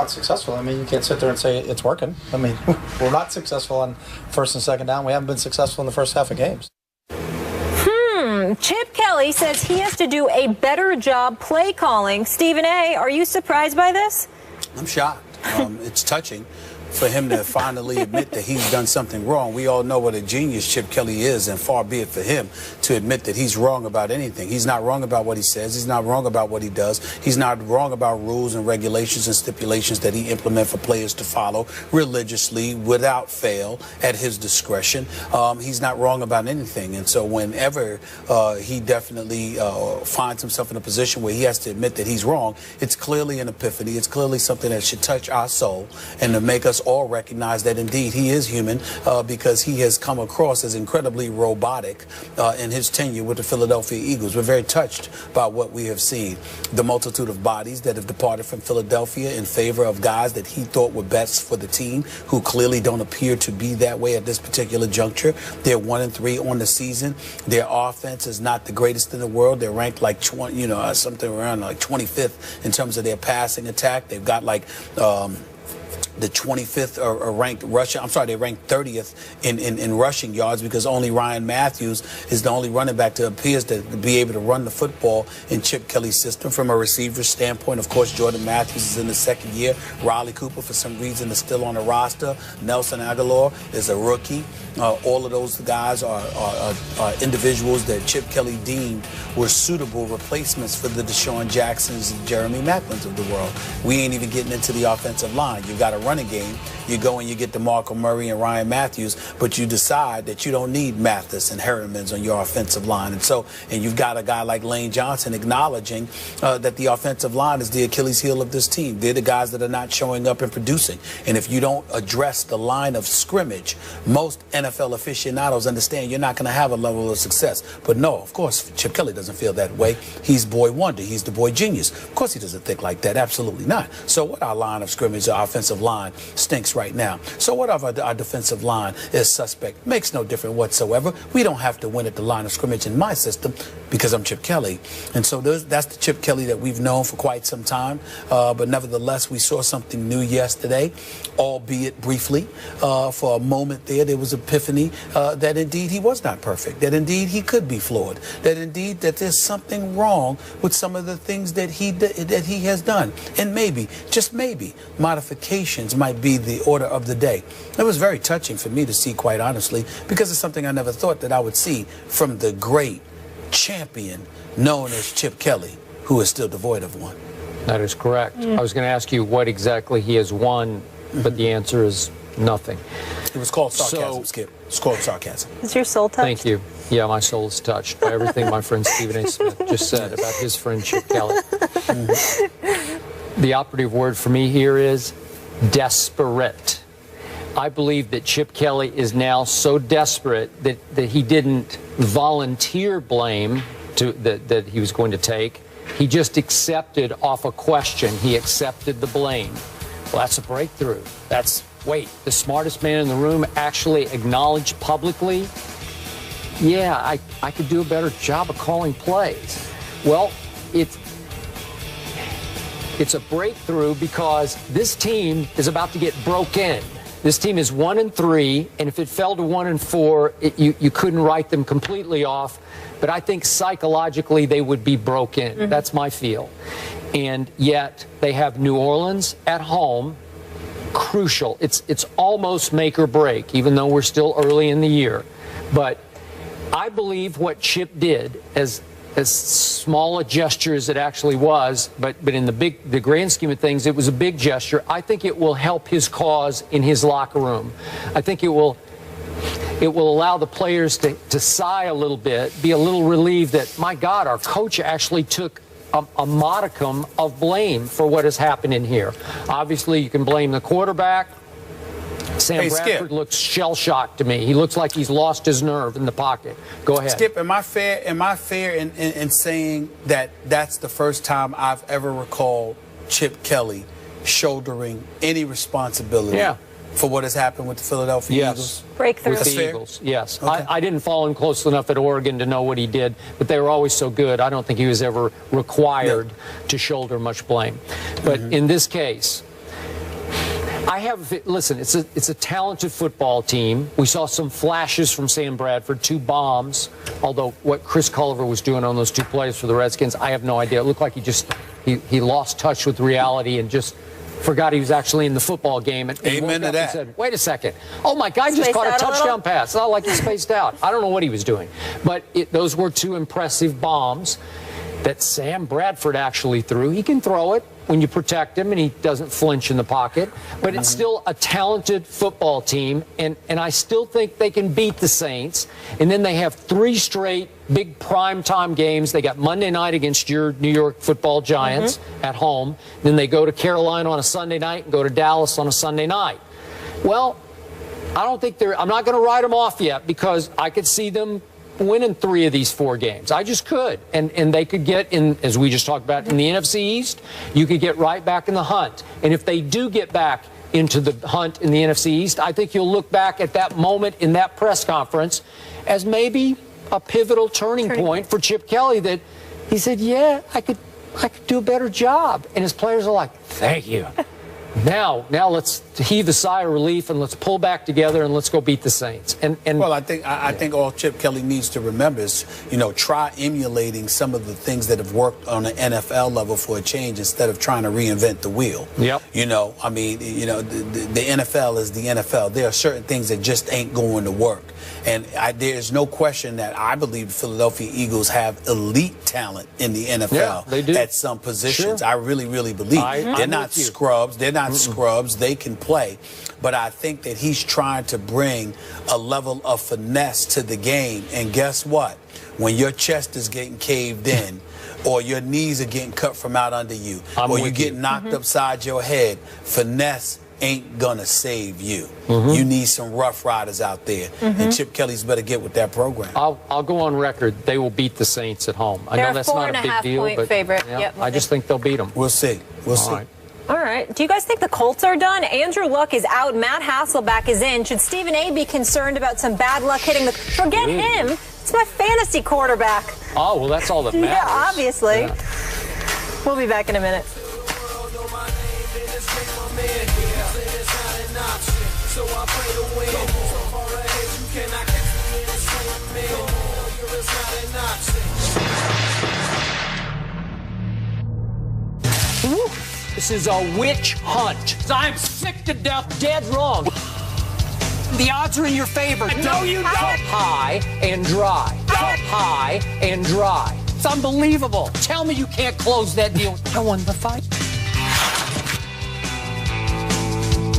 not successful. I mean, you can't sit there and say it's working. I mean, we're not successful on first and second down. We haven't been successful in the first half of games. Chip Kelly says he has to do a better job play calling. Stephen A., are you surprised by this? I'm shocked. It's touching for him to finally admit that he's done something wrong. We all know what a genius Chip Kelly is, and far be it for him to admit that he's wrong about anything. He's not wrong about what he says. He's not wrong about what he does. He's not wrong about rules and regulations and stipulations that he implements for players to follow religiously, without fail, at his discretion. He's not wrong about anything. And so whenever he definitely finds himself in a position where he has to admit that he's wrong, it's clearly an epiphany. It's clearly something that should touch our soul and to make us all recognize that indeed he is human, because he has come across as incredibly robotic in his tenure with the Philadelphia Eagles. We're very touched by what we have seen. The multitude of bodies that have departed from Philadelphia in favor of guys that he thought were best for the team, who clearly don't appear to be that way at this particular juncture. They're 1-3 on the season. Their offense is not the greatest in the world. They're ranked like 20, something around like 25th in terms of their passing attack. They've got like the 25th ranked rushing. I'm sorry, they ranked 30th in rushing yards, because only Ryan Matthews is the only running back that appears to be able to run the football in Chip Kelly's system. From a receiver standpoint, of course, Jordan Matthews is in the second year. Riley Cooper, for some reason, is still on the roster. Nelson Aguilar is a rookie. All of those guys are individuals that Chip Kelly deemed were suitable replacements for the Deshaun Jacksons and Jeremy Maclins of the world. We ain't even getting into the offensive line. You've got a running game. You go and you get DeMarco Murray and Ryan Matthews, but you decide that you don't need Mathis and Hermans on your offensive line. And you've got a guy like Lane Johnson acknowledging that the offensive line is the Achilles heel of this team. They're the guys that are not showing up and producing. And if you don't address the line of scrimmage, most NFL aficionados understand you're not going to have a level of success. But no, of course, Chip Kelly doesn't feel that way. He's boy wonder. He's the boy genius. Of course he doesn't think like that. Absolutely not. So what our line of scrimmage, our offensive line, stinks right now. So what of our defensive line is suspect. Makes no difference whatsoever. We don't have to win at the line of scrimmage in my system because I'm Chip Kelly. And so that's the Chip Kelly that we've known for quite some time. But nevertheless, we saw something new yesterday, albeit briefly. For a moment there was epiphany that indeed he was not perfect, that indeed he could be flawed, that indeed that there's something wrong with some of the things that he has done. And maybe, just maybe, modifications might be the order of the day. It was very touching for me to see, quite honestly, because it's something I never thought that I would see from the great champion known as Chip Kelly, who is still devoid of one. That is correct. I was going to ask you what exactly he has won, but the answer is nothing. It was called sarcasm, Skip. It's called sarcasm. Is your soul touched? Thank you. Yeah, my soul is touched by everything my friend Stephen A. Smith just said about his friend Chip Kelly. The operative word for me here is desperate. I believe that Chip Kelly is now so desperate that he didn't volunteer blame that he was going to take. He just accepted off a question. He accepted the blame. Well, that's a breakthrough. Wait, the smartest man in the room actually acknowledged publicly, yeah, I could do a better job of calling plays. Well, it's a breakthrough because this team is about to get broken. This team is 1-3, and if it fell to 1-4, you couldn't write them completely off. But I think psychologically they would be broken. That's my feel. And yet they have New Orleans at home. Crucial. It's almost make or break, even though we're still early in the year. But I believe what Chip did, as small a gesture as it actually was, but in the grand scheme of things, it was a big gesture. I think it will help his cause in his locker room. I think it will allow the players to sigh a little bit, be a little relieved that, my God, our coach actually took a modicum of blame for what has happened in here. Obviously, you can blame the quarterback. Sam Bradford looks shell-shocked to me. He looks like he's lost his nerve in the pocket. Go ahead. Skip, am I fair in saying that that's the first time I've ever recalled Chip Kelly shouldering any responsibility for what has happened with the Philadelphia Eagles? Breakthrough. With the Eagles, yes. Okay. I didn't follow him close enough at Oregon to know what he did, but they were always so good. I don't think he was ever required to shoulder much blame. But in this case, Listen, it's a talented football team. We saw some flashes from Sam Bradford, 2 bombs. Although what Chris Culliver was doing on those 2 plays for the Redskins, I have no idea. It looked like he lost touch with reality and just forgot he was actually in the football game. And amen to that. And said, wait a second. Oh, my guy just caught a touchdown pass. It's not like he spaced out. I don't know what he was doing. But those were 2 impressive bombs that Sam Bradford actually threw. He can throw it when you protect him and he doesn't flinch in the pocket. But it's still a talented football team, and I still think they can beat the Saints. And then they have 3 straight big primetime games. They got Monday night against your New York Football Giants at home. Then they go to Carolina on a Sunday night and go to Dallas on a Sunday night. Well, I don't think I'm not going to write them off yet, because I could see them winning 3 of these 4 games. I just could. And they could get in, as we just talked about, in the NFC East, you could get right back in the hunt. And if they do get back into the hunt in the NFC East, I think you'll look back at that moment in that press conference as maybe a pivotal turning point for Chip Kelly, that he said, yeah, I could do a better job. And his players are like, thank you. Now let's heave a sigh of relief and let's pull back together and let's go beat the Saints. And well, I think all Chip Kelly needs to remember is, try emulating some of the things that have worked on an NFL level for a change instead of trying to reinvent the wheel. Yep. The NFL is the NFL. There are certain things that just ain't going to work. And there's no question that I believe the Philadelphia Eagles have elite talent in the NFL. Yeah, they do. At some positions. Sure. I really, really believe. They're not scrubs. They're not scrubs. They can play. But I think that he's trying to bring a level of finesse to the game. And guess what? When your chest is getting caved in, or your knees are getting cut from out under you, or you get knocked upside your head, finesse ain't gonna save you. You need some rough riders out there, and Chip Kelly's better get with that program. I'll go on record. They will beat the Saints at home. I know that's not a big deal, but favorite. I just think they'll beat them. We'll see. We'll see. Right. All right. Do you guys think the Colts are done? Andrew Luck is out. Matt Hasselbeck is in. Should Stephen A. be concerned about some bad luck hitting the... Forget him. It's my fantasy quarterback. Oh, well, that's all that matters. Yeah, obviously. Yeah. We'll be back in a minute. So I play to win. So far ahead, you cannot catch me in this game. You're not an option. This is a witch hunt. I'm sick to death, dead wrong. The odds are in your favor. No, you don't. Up high and dry. Up high and dry. It's unbelievable. Tell me you can't close that deal. I won the fight.